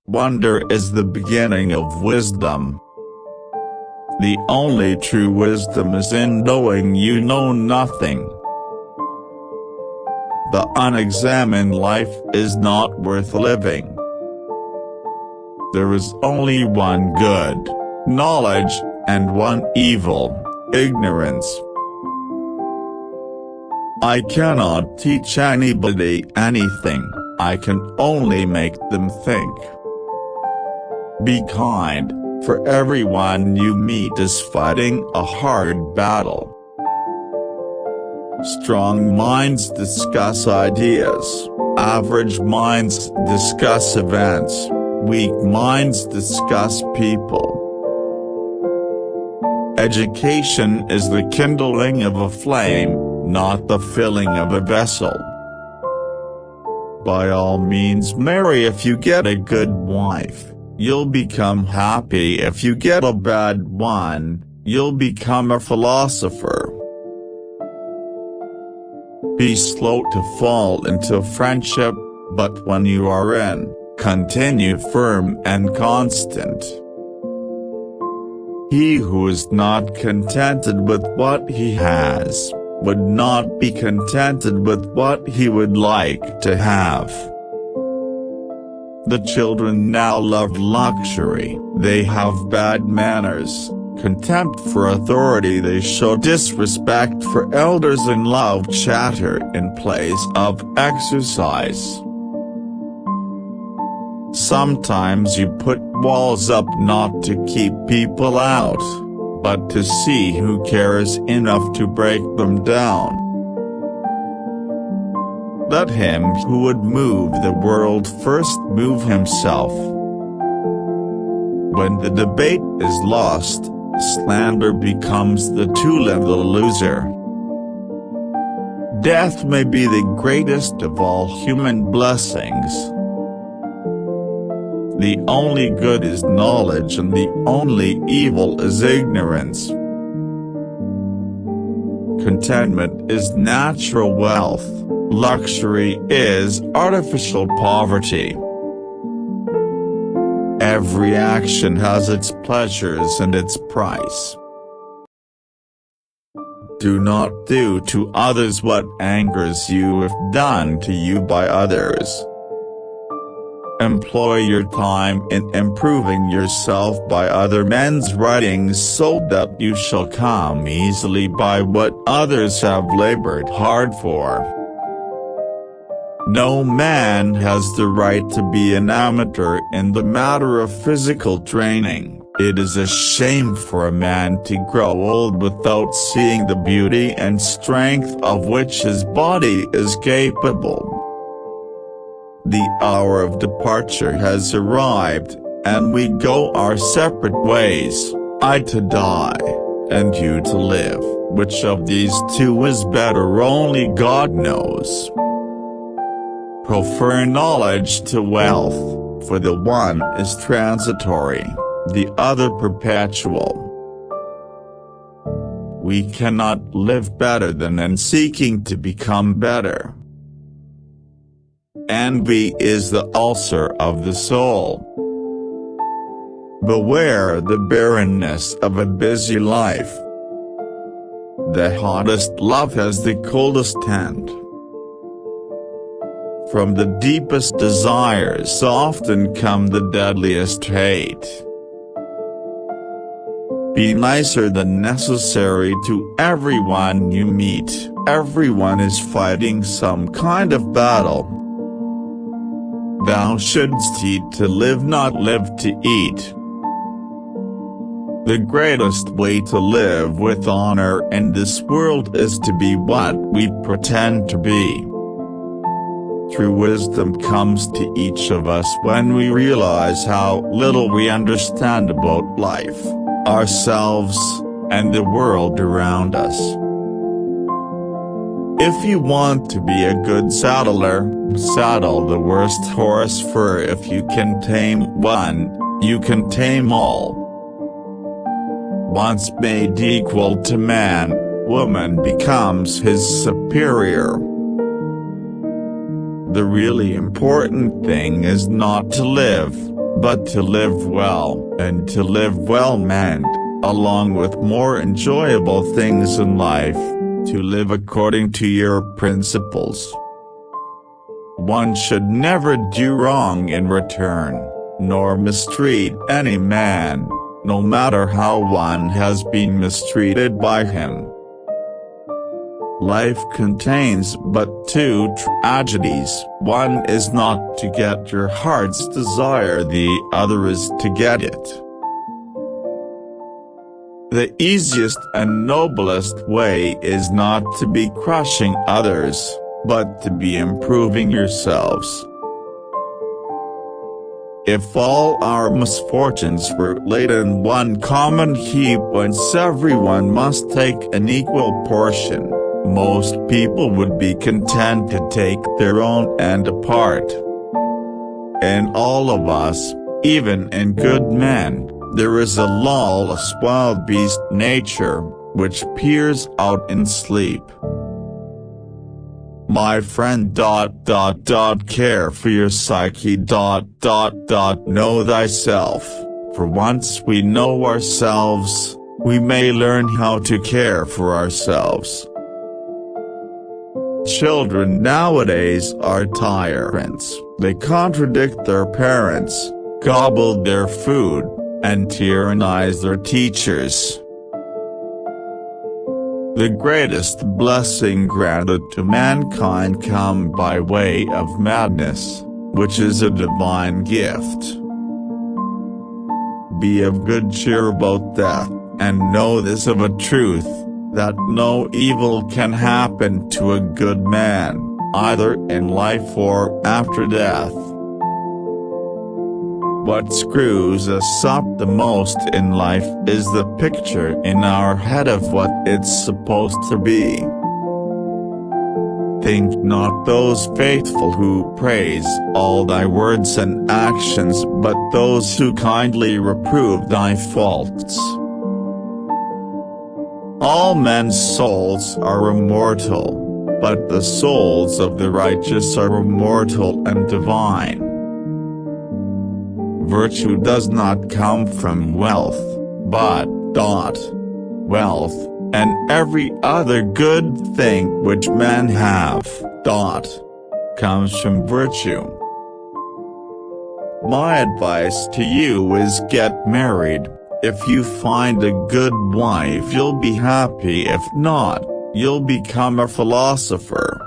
Wonder is the beginning of wisdom. The only true wisdom is in knowing you know nothing. The unexamined life is not worth living. There is only one good, knowledge, and one evil, ignorance. I cannot teach anybody anything, I can only make them think. Be kind, for everyone you meet is fighting a hard battle. Strong minds discuss ideas, average minds discuss events, weak minds discuss people. Education is the kindling of a flame, not the filling of a vessel. By all means marry if you get a good wife, you'll become happy. If you get a bad one, you'll become a philosopher. Be slow to fall into friendship, but when you are in, continue firm and constant. He who is not contented with what he has, would not be contented with what he would like to have. The children now love luxury, they have bad manners, contempt for authority, they show disrespect for elders and love chatter in place of exercise. Sometimes you put walls up not to keep people out, but to see who cares enough to break them down. Let him who would move the world first move himself. When the debate is lost, slander becomes the tool of the loser. Death may be the greatest of all human blessings. The only good is knowledge and the only evil is ignorance. Contentment is natural wealth, luxury is artificial poverty. Every action has its pleasures and its price. Do not do to others what angers you if done to you by others. Employ your time in improving yourself by other men's writings so that you shall come easily by what others have labored hard for. No man has the right to be an amateur in the matter of physical training. It is a shame for a man to grow old without seeing the beauty and strength of which his body is capable. The hour of departure has arrived, and we go our separate ways, I to die, and you to live. Which of these two is better only God knows. Prefer knowledge to wealth, for the one is transitory, the other perpetual. We cannot live better than in seeking to become better. Envy is the ulcer of the soul. Beware the barrenness of a busy life. The hottest love has the coldest end. From the deepest desires often come the deadliest hate. Be nicer than necessary to everyone you meet. Everyone is fighting some kind of battle. Thou shouldst eat to live, not live to eat. The greatest way to live with honor in this world is to be what we pretend to be. True wisdom comes to each of us when we realize how little we understand about life, ourselves, and the world around us. If you want to be a good saddler, saddle the worst horse, for if you can tame one, you can tame all. Once made equal to man, woman becomes his superior. The really important thing is not to live, but to live well, and to live well meant, along with more enjoyable things in life, to live according to your principles. One should never do wrong in return, nor mistreat any man, no matter how one has been mistreated by him. Life contains but two tragedies. One is not to get your heart's desire, the other is to get it. The easiest and noblest way is not to be crushing others, but to be improving yourselves. If all our misfortunes were laid in one common heap whence everyone must take an equal portion, most people would be content to take their own end apart. In all of us, even in good men, there is a lawless wild beast nature, which peers out in sleep. My friend, care for your psyche. Know thyself, for once we know ourselves, we may learn how to care for ourselves. Children nowadays are tyrants. They contradict their parents, gobble their food, and tyrannize their teachers. The greatest blessing granted to mankind come by way of madness, which is a divine gift. Be of good cheer about death, and know this of a truth, that no evil can happen to a good man, either in life or after death. What screws us up the most in life is the picture in our head of what it's supposed to be. Think not those faithful who praise all thy words and actions, but those who kindly reprove thy faults. All men's souls are immortal, but the souls of the righteous are immortal and divine. Virtue does not come from wealth, but wealth, and every other good thing which men have, comes from virtue. My advice to you is get married. If you find a good wife, you'll be happy. If not, you'll become a philosopher.